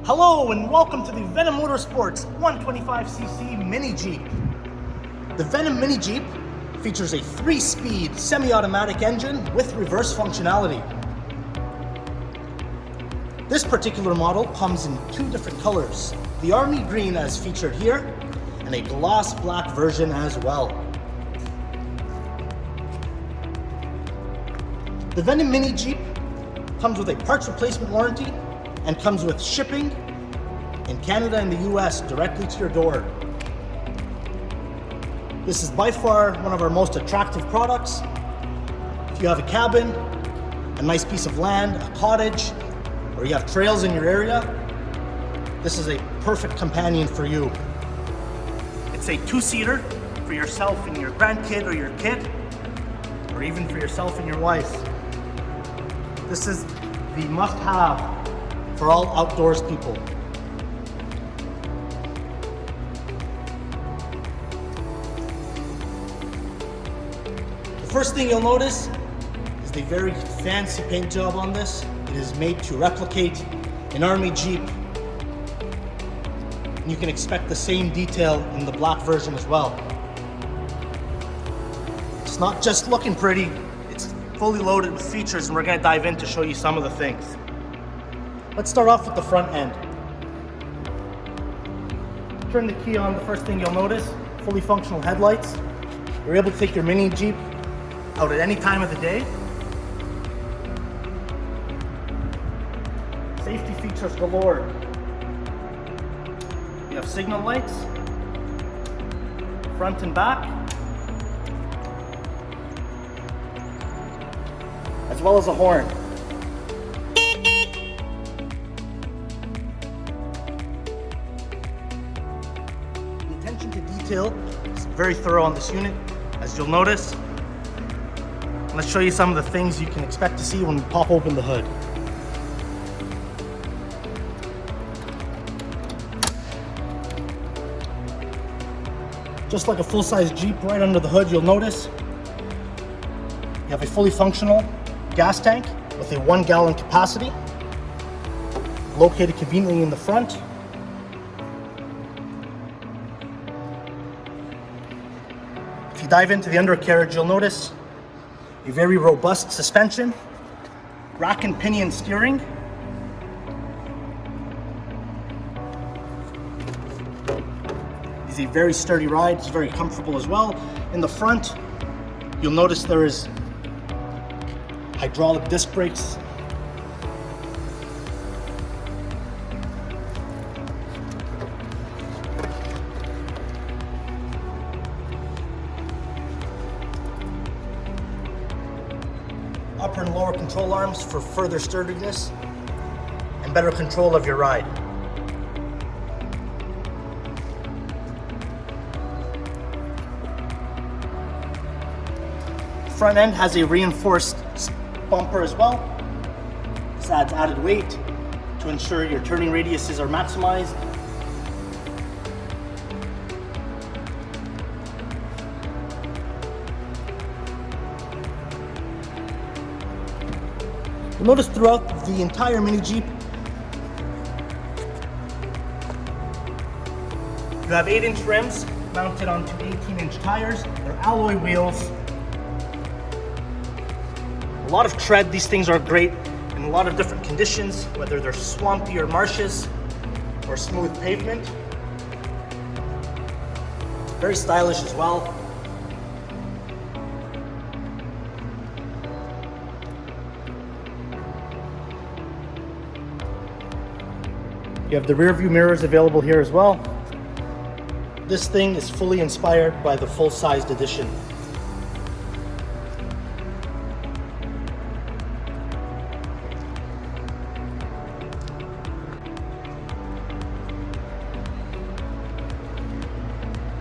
Hello and welcome to the Venom Motorsports 125cc Mini Jeep. The Venom Mini Jeep features a 3-speed semi-automatic engine with reverse functionality. This particular model comes in 2 different colors, the army green as featured here, and a gloss black version as well. The Venom Mini Jeep comes with a parts replacement warranty and comes with shipping in Canada and the US directly to your door. This is by far one of our most attractive products. If you have a cabin, a nice piece of land, a cottage, or you have trails in your area, this is a perfect companion for you. It's a 2-seater for yourself and your grandkid or your kid, or even for yourself and your wife. This is the must-have for all outdoors people. The first thing you'll notice is the very fancy paint job on this. It is made to replicate an Army Jeep. And you can expect the same detail in the black version as well. It's not just looking pretty, it's fully loaded with features, and we're going to dive in to show you some of the things. Let's start off with the front end. Turn the key on, the first thing you'll notice, fully functional headlights. You're able to take your Mini Jeep out at any time of the day. Safety features galore. You have signal lights, front and back, as well as a horn. Attention to detail is very thorough on this unit, as you'll notice. Let's show you some of the things you can expect to see when we pop open the hood. Just like a full-size Jeep, right under the hood, you'll notice you have a fully functional gas tank with a 1-gallon capacity, located conveniently in the front. If you dive into the undercarriage, you'll notice a very robust suspension, rack and pinion steering, it's a very sturdy ride, it's very comfortable as well. In the front, you'll notice there is hydraulic disc brakes, upper and lower control arms for further sturdiness and better control of your ride. Front end has a reinforced bumper as well. This adds added weight to ensure your turning radiuses are maximized. You'll notice throughout the entire Mini Jeep, you have 8-inch rims mounted onto 18-inch tires. They're alloy wheels. A lot of tread. These things are great in a lot of different conditions, whether they're swampy or marshes or smooth pavement. Very stylish as well. You have the rear view mirrors available here as well. This thing is fully inspired by the full-sized edition.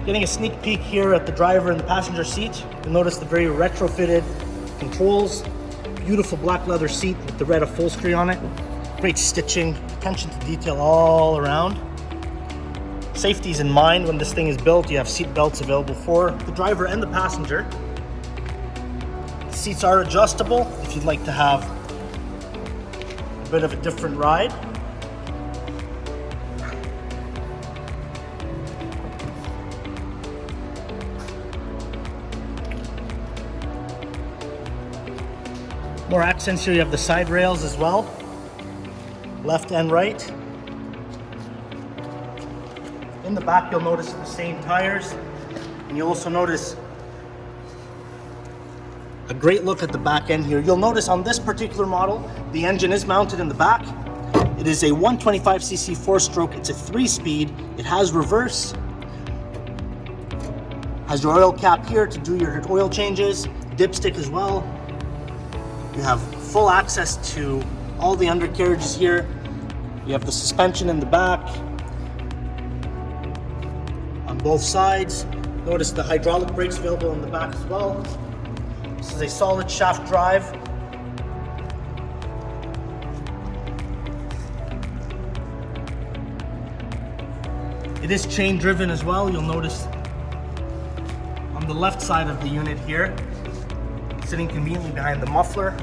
Getting a sneak peek here at the driver and the passenger seat, you'll notice the very retrofitted controls, beautiful black leather seat with the red upholstery on it, great stitching, attention to detail all around. Safety is in mind when this thing is built. You have seat belts available for the driver and the passenger. The seats are adjustable if you'd like to have a bit of a different ride. More accents here, you have the side rails as well, left and right. In the back you'll notice the same tires, and you'll also notice a great look at the back end here. You'll notice on this particular model, the engine is mounted in the back. It is a 125cc 4-stroke, it's a 3-speed, it has reverse, has your oil cap here to do your oil changes, dipstick as well. You have full access to all the undercarriages here. You have the suspension in the back on both sides. Notice the hydraulic brakes available in the back as well. This is a solid shaft drive. It is chain driven as well. You'll notice on the left side of the unit here, sitting conveniently behind the muffler.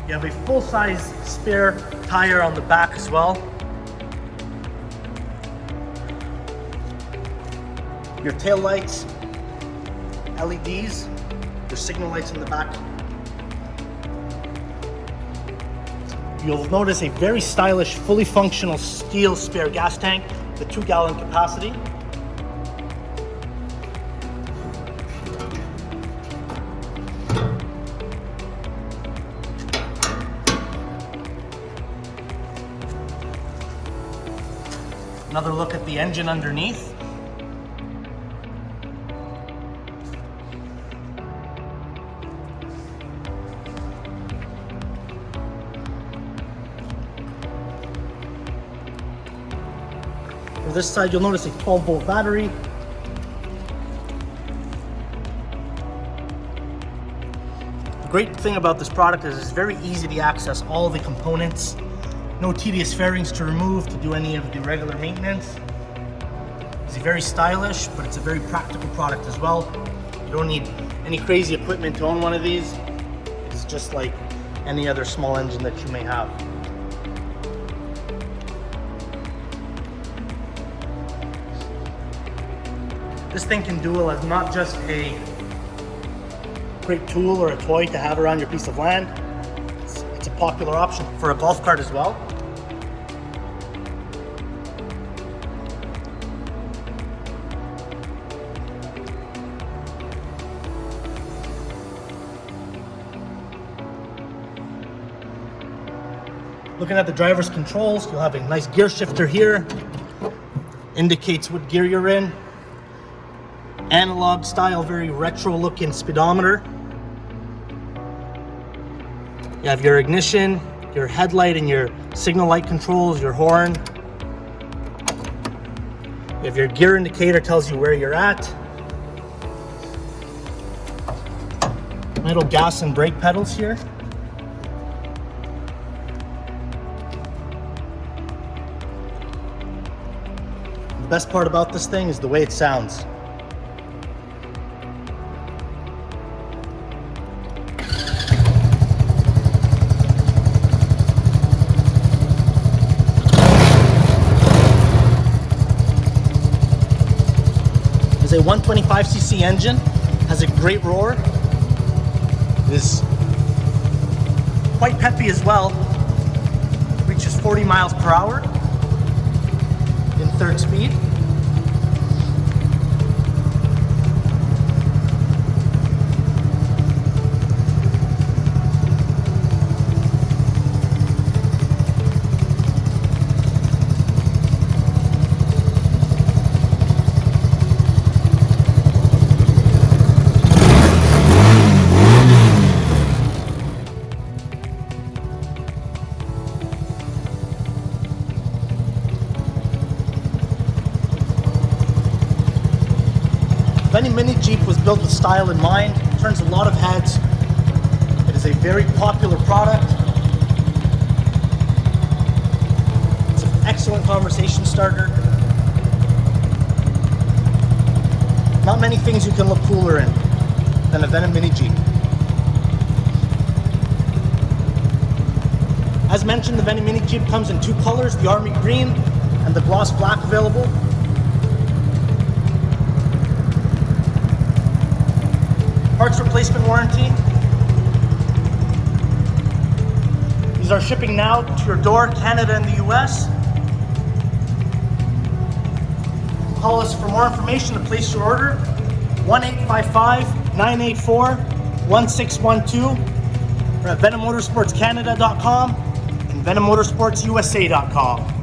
You have a full-size spare tire on the back as well. Your tail lights, LEDs, your signal lights in the back. You'll notice a very stylish, fully functional steel spare gas tank, the 2-gallon capacity. Another look at the engine underneath. For this side, you'll notice a 12-volt battery. The great thing about this product is it's very easy to access all the components. No tedious fairings to remove to do any of the regular maintenance. It's very stylish, but it's a very practical product as well. You don't need any crazy equipment to own one of these. It's just like any other small engine that you may have. This thing can dual as not just a great tool or a toy to have around your piece of land. It's a popular option for a golf cart as well. Looking at the driver's controls, you'll have a nice gear shifter here. Indicates what gear you're in. Analog style, very retro looking speedometer. You have your ignition, your headlight and your signal light controls, your horn. You have your gear indicator, tells you where you're at. Metal gas and brake pedals here. The best part about this thing is the way it sounds. It's a 125cc engine, has a great roar. It is quite peppy as well. Reaches 40 miles per hour. In 3rd speed. Venom Mini Jeep was built with style in mind. It turns a lot of heads. It is a very popular product. It's an excellent conversation starter. Not many things you can look cooler in than a Venom Mini Jeep. As mentioned, the Venom Mini Jeep comes in 2 colors, the Army Green and the Gloss Black available. Parts replacement warranty, These are shipping now to your door, Canada and the US. Call us for more information to place your order. 1-855-984-1612. We're at VenomMotorsportsCanada.com and VenomMotorsportsUSA.com.